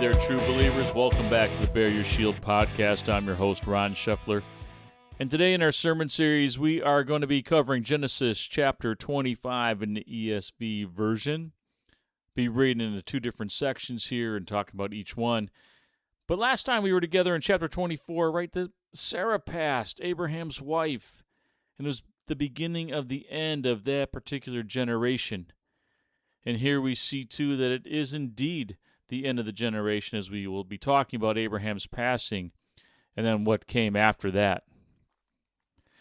there, true believers. Welcome back to the Bear Your Shield podcast. I'm your host, Ron Scheffler. And today in our sermon series, we are going to be covering Genesis chapter 25 in the ESV version. Be reading into two different sections here and talking about each one. But last time we were together in chapter 24, right, Sarah passed, Abraham's wife, and it was the beginning of the end of that particular generation. And here we see, too, that it is indeed the end of the generation, as we will be talking about Abraham's passing and then what came after that.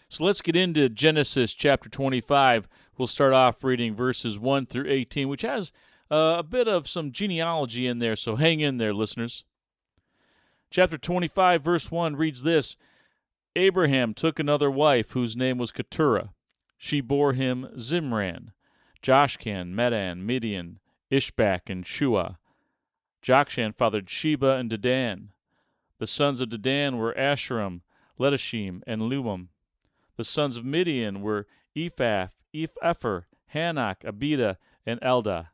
So let's get into Genesis chapter 25. We'll start off reading verses 1 through 18, which has a bit of some genealogy in there, so hang in there, listeners. Chapter 25, verse 1 reads this: Abraham took another wife whose name was Keturah. She bore him Zimran, Joshkan, Medan, Midian, Ishbak, and Shua. Jokshan fathered Sheba and Dedan. The sons of Dedan were Asherim, Letashim, and Luam. The sons of Midian were Ephah, Epher, Hanok, Abida, and Eldah.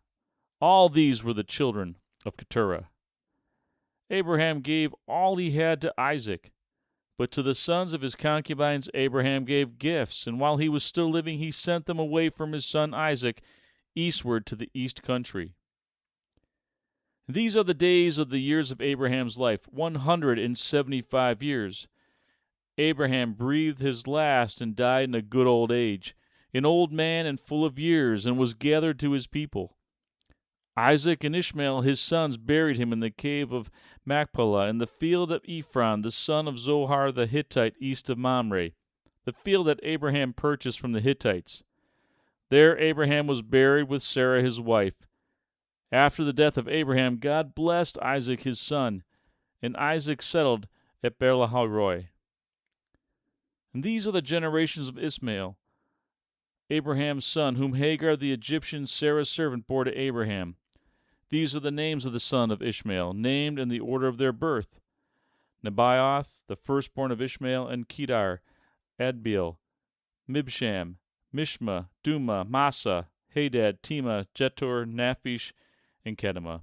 All these were the children of Keturah. Abraham gave all he had to Isaac, but to the sons of his concubines Abraham gave gifts, and while he was still living he sent them away from his son Isaac eastward to the east country. These are the days of the years of Abraham's life, 175 years. Abraham breathed his last and died in a good old age, an old man and full of years, and was gathered to his people. Isaac and Ishmael, his sons, buried him in the cave of Machpelah, in the field of Ephron, the son of Zohar the Hittite, east of Mamre, the field that Abraham purchased from the Hittites. There Abraham was buried with Sarah his wife. After the death of Abraham, God blessed Isaac his son, and Isaac settled at Beer-lahai-roi. And these are the generations of Ishmael, Abraham's son, whom Hagar the Egyptian, Sarah's servant, bore to Abraham. These are the names of the son of Ishmael, named in the order of their birth: Nebaioth, the firstborn of Ishmael, and Kedar, Adbeel, Mibsham, Mishma, Duma, Massa, Hadad, Tema, Jetur, Naphish, and Kedemah.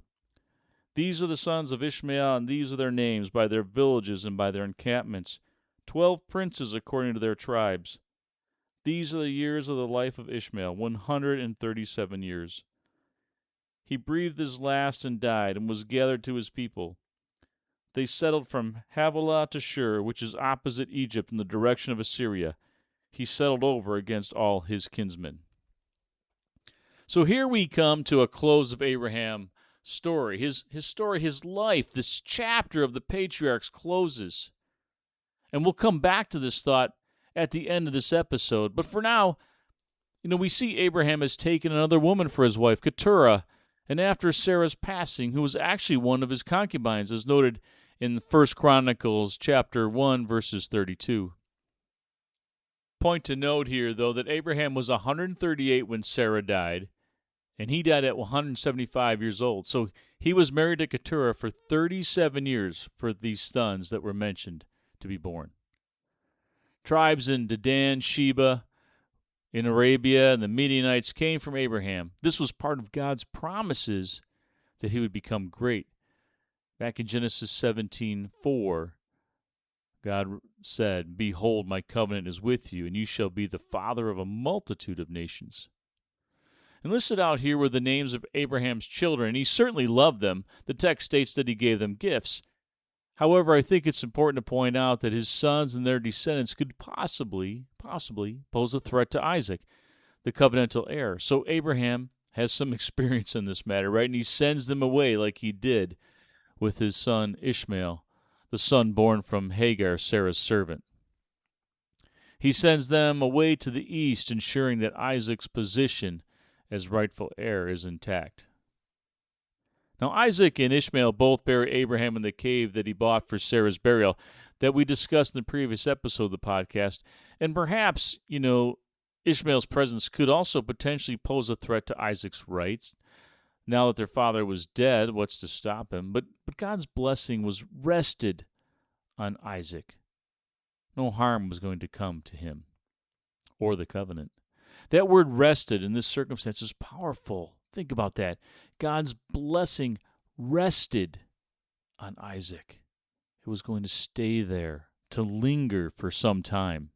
These are the sons of Ishmael, and these are their names, by their villages and by their encampments, 12 princes according to their tribes. These are the years of the life of Ishmael, 137 years. He breathed his last and died, and was gathered to his people. They settled from Havilah to Shur, which is opposite Egypt in the direction of Assyria. He settled over against all his kinsmen. So here we come to a close of Abraham's story. His story, his life, this chapter of the patriarchs closes. And we'll come back to this thought at the end of this episode. But for now, we see Abraham has taken another woman for his wife, Keturah, and after Sarah's passing, who was actually one of his concubines, as noted in 1 Chronicles chapter 1, verses 32. Point to note here, though, that Abraham was 138 when Sarah died, and he died at 175 years old. So he was married to Keturah for 37 years for these sons that were mentioned to be born. Tribes in Dedan, Sheba, in Arabia, and the Midianites came from Abraham. This was part of God's promises that he would become great. Back in Genesis 17:4, God said, "Behold, my covenant is with you, and you shall be the father of a multitude of nations." And listed out here were the names of Abraham's children, and he certainly loved them. The text states that he gave them gifts. However, I think it's important to point out that his sons and their descendants could possibly pose a threat to Isaac, the covenantal heir. So Abraham has some experience in this matter, right? And he sends them away like he did with his son Ishmael, the son born from Hagar, Sarah's servant. He sends them away to the east, ensuring that Isaac's position as rightful heir is intact. Now, Isaac and Ishmael both bury Abraham in the cave that he bought for Sarah's burial that we discussed in the previous episode of the podcast. And perhaps, Ishmael's presence could also potentially pose a threat to Isaac's rights. Now that their father was dead, what's to stop him? But God's blessing was rested on Isaac. No harm was going to come to him or the covenant. That word rested in this circumstance is powerful. Think about that. God's blessing rested on Isaac. It was going to stay there, to linger for some time.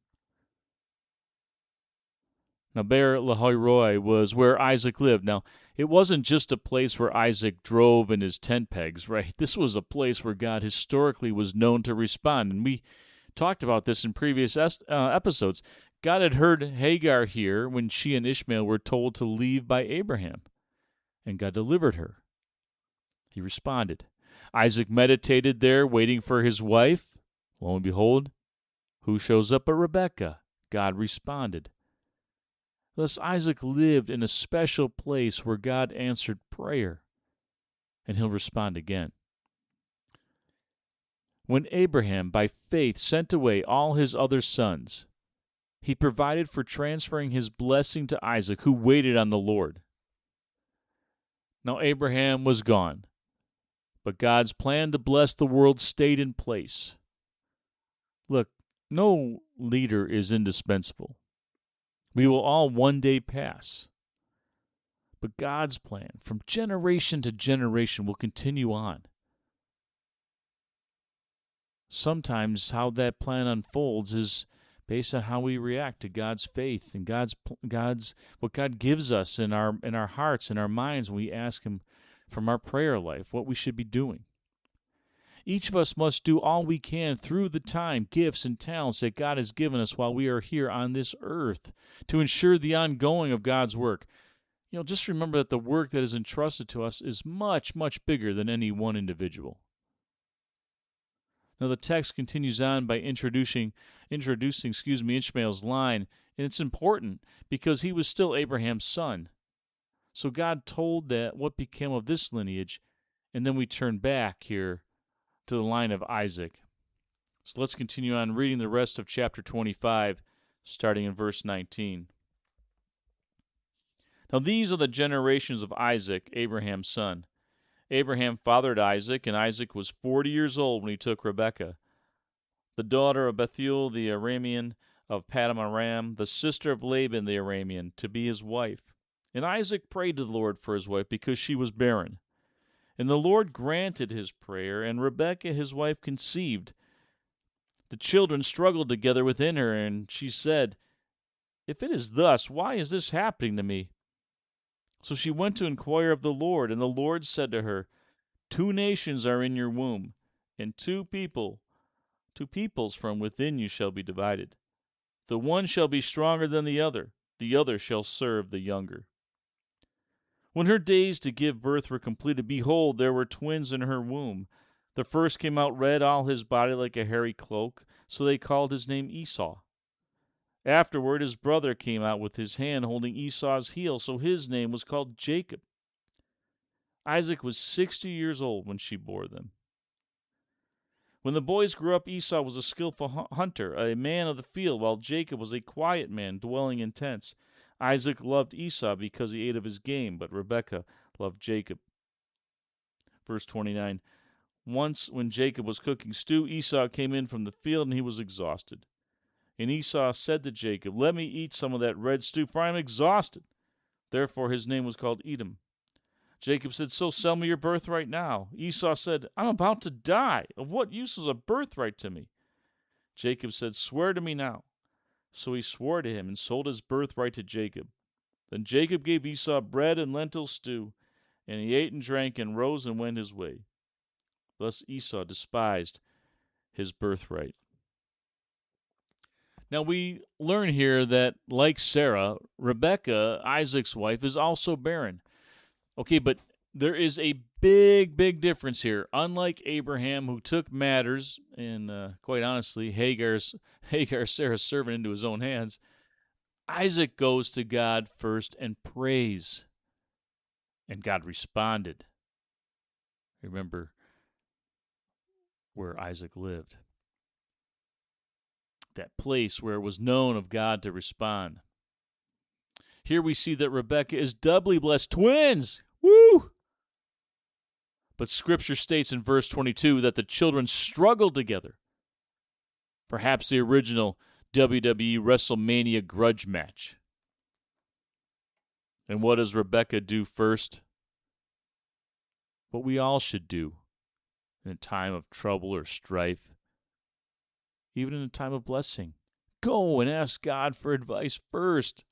Now, Beer Lahai Roi was where Isaac lived. Now, it wasn't just a place where Isaac drove in his tent pegs, right? This was a place where God historically was known to respond. And we talked about this in previous episodes. God had heard Hagar here when she and Ishmael were told to leave by Abraham, and God delivered her. He responded. Isaac meditated there, waiting for his wife. Lo and behold, who shows up but Rebekah? God responded. Thus Isaac lived in a special place where God answered prayer, and he'll respond again. When Abraham, by faith, sent away all his other sons, he provided for transferring his blessing to Isaac, who waited on the Lord. Now Abraham was gone, but God's plan to bless the world stayed in place. Look, no leader is indispensable. We will all one day pass. But God's plan, from generation to generation, will continue on. Sometimes how that plan unfolds is based on how we react to God's faith and God's what God gives us in our hearts and our minds when we ask Him from our prayer life what we should be doing. Each of us must do all we can through the time, gifts, and talents that God has given us while we are here on this earth to ensure the ongoing of God's work. Just remember that the work that is entrusted to us is much, much bigger than any one individual. Now the text continues on by introducing Ishmael's line, and it's important because he was still Abraham's son. So God told that what became of this lineage, and then we turn back here to the line of Isaac. So let's continue on reading the rest of chapter 25, starting in verse 19. Now these are the generations of Isaac, Abraham's son. Abraham fathered Isaac, and Isaac was 40 years old when he took Rebekah, the daughter of Bethuel the Aramean of Paddan Aram, the sister of Laban the Aramean, to be his wife. And Isaac prayed to the Lord for his wife because she was barren. And the Lord granted his prayer, and Rebekah his wife conceived. The children struggled together within her, and she said, "If it is thus, why is this happening to me?" So she went to inquire of the Lord, and the Lord said to her, 2 nations are in your womb, and 2 peoples from within you shall be divided. The one shall be stronger than the other shall serve the younger. When her days to give birth were completed, behold, there were twins in her womb. The first came out red, all his body like a hairy cloak, so they called his name Esau. Afterward his brother came out with his hand holding Esau's heel, so his name was called Jacob. Isaac was 60 years old when she bore them. When the boys grew up, Esau was a skillful hunter, a man of the field, while Jacob was a quiet man, dwelling in tents. Isaac loved Esau because he ate of his game, but Rebekah loved Jacob. Verse 29, Once when Jacob was cooking stew, Esau came in from the field, and he was exhausted. And Esau said to Jacob, "Let me eat some of that red stew, for I am exhausted." Therefore his name was called Edom. Jacob said, "So sell me your birthright now." Esau said, "I'm about to die. Of what use is a birthright to me?" Jacob said, "Swear to me now." So he swore to him and sold his birthright to Jacob. Then Jacob gave Esau bread and lentil stew, and he ate and drank and rose and went his way. Thus Esau despised his birthright. Now we learn here that, like Sarah, Rebekah, Isaac's wife, is also barren. Okay, but there is a big, big difference here. Unlike Abraham, who took matters, and quite honestly, Hagar, Sarah's servant, into his own hands, Isaac goes to God first and prays. And God responded. Remember where Isaac lived. That place where it was known of God to respond. Here we see that Rebekah is doubly blessed. Twins! Woo! But Scripture states in verse 22 that the children struggled together. Perhaps the original WWE WrestleMania grudge match. And what does Rebekah do first? What we all should do. in a time of trouble or strife, even in a time of blessing. Go and ask God for advice first.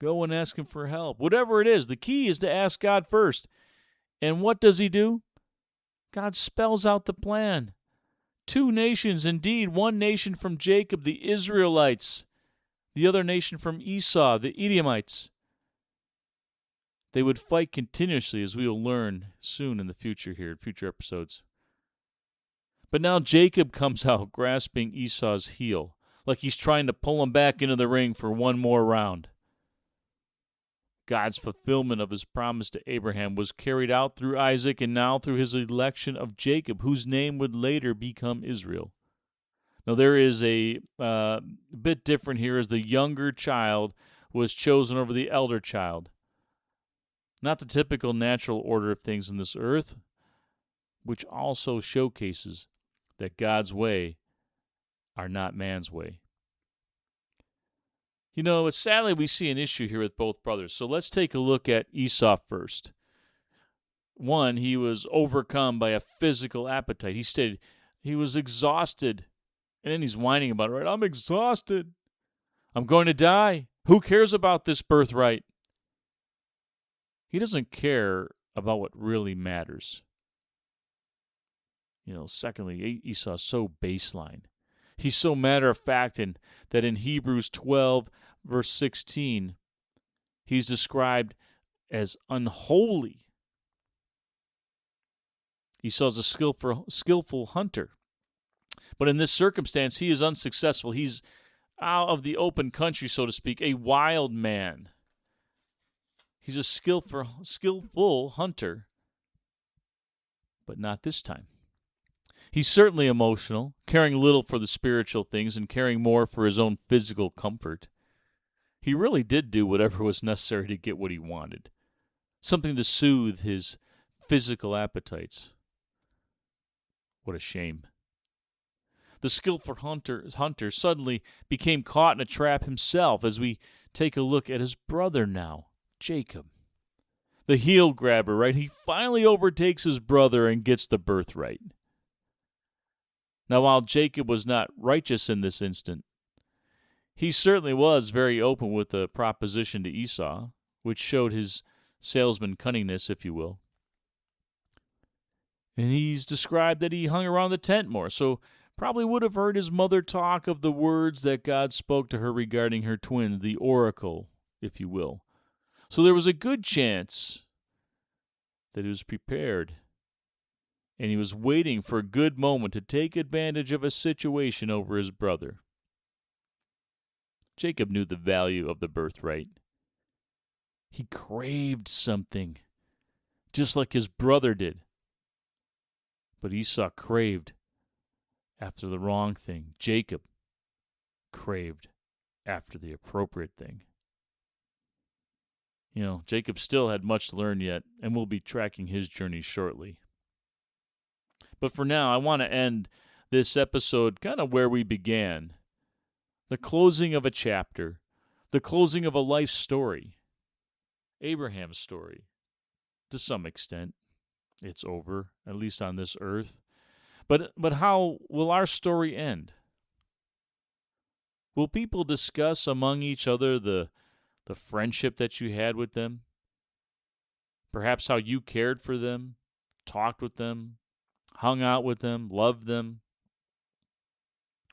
Go and ask Him for help. Whatever it is, the key is to ask God first. And what does He do? God spells out the plan. 2 nations, indeed, one nation from Jacob, the Israelites, the other nation from Esau, the Edomites. They would fight continuously, as we will learn soon in the future here, in future episodes. But now Jacob comes out grasping Esau's heel, like he's trying to pull him back into the ring for one more round. God's fulfillment of His promise to Abraham was carried out through Isaac and now through His election of Jacob, whose name would later become Israel. Now there is a bit different here, as the younger child was chosen over the elder child. Not the typical natural order of things in this earth, which also showcases that God's way are not man's way. You know, sadly, we see an issue here with both brothers. So let's take a look at Esau first. One, he was overcome by a physical appetite. He stated he was exhausted. And then he's whining about it, right? I'm exhausted. I'm going to die. Who cares about this birthright? He doesn't care about what really matters. You know, secondly, Esau's so baseline. He's so matter-of-fact that in Hebrews 12, verse 16, he's described as unholy. Esau's a skillful hunter. But in this circumstance, he is unsuccessful. He's out of the open country, so to speak, a wild man. He's a skillful hunter, but not this time. He's certainly emotional, caring little for the spiritual things and caring more for his own physical comfort. He really did do whatever was necessary to get what he wanted, something to soothe his physical appetites. What a shame. The skillful hunter suddenly became caught in a trap himself, as we take a look at his brother now, Jacob. The heel grabber, right? He finally overtakes his brother and gets the birthright. Now, while Jacob was not righteous in this instant, he certainly was very open with the proposition to Esau, which showed his salesman cunningness, if you will. And he's described that he hung around the tent more, so probably would have heard his mother talk of the words that God spoke to her regarding her twins, the oracle, if you will. So there was a good chance that he was prepared, and he was waiting for a good moment to take advantage of a situation over his brother. Jacob knew the value of the birthright. He craved something, just like his brother did. But Esau craved after the wrong thing. Jacob craved after the appropriate thing. You know, Jacob still had much to learn yet, and we'll be tracking his journey shortly. But for now, I want to end this episode kind of where we began. The closing of a chapter, the closing of a life story, Abraham's story. To some extent, it's over, at least on this earth. But how will our story end? Will people discuss among each other the friendship that you had with them? Perhaps how you cared for them, talked with them, hung out with them, loved them?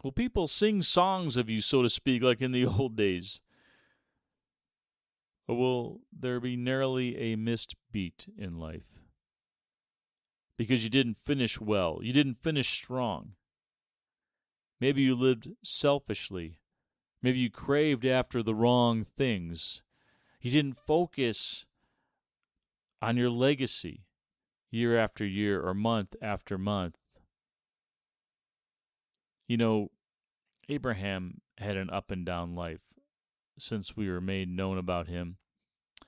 Will people sing songs of you, so to speak, like in the old days? Or will there be narrowly a missed beat in life? Because you didn't finish well. You didn't finish strong. Maybe you lived selfishly. Maybe you craved after the wrong things. You didn't focus on your legacy year after year or month after month. You know, Abraham had an up and down life since we were made known about him.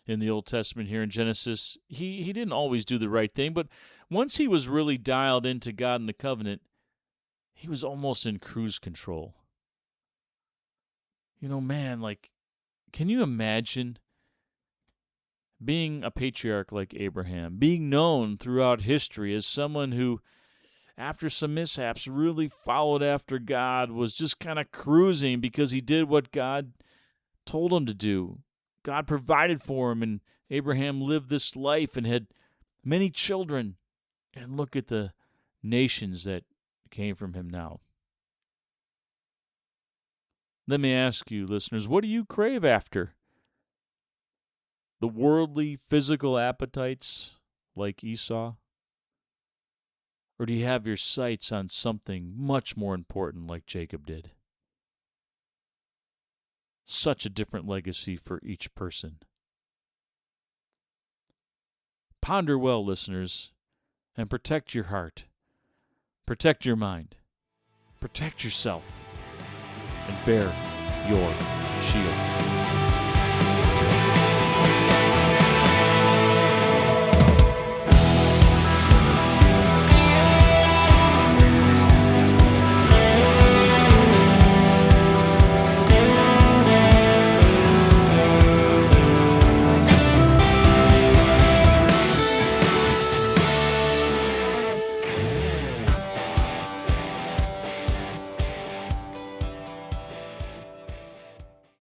In the Old Testament here in Genesis, he didn't always do the right thing, but once he was really dialed into God and the covenant, he was almost in cruise control. You know, man, like, can you imagine being a patriarch like Abraham, being known throughout history as someone who after some mishaps, really followed after God, was just kind of cruising because he did what God told him to do. God provided for him, and Abraham lived this life and had many children. And look at the nations that came from him now. Let me ask you, listeners, what do you crave after? The worldly, physical appetites like Esau? Or do you have your sights on something much more important like Jacob did? Such a different legacy for each person. Ponder well, listeners, and protect your heart. Protect your mind. Protect yourself. And bear your shield.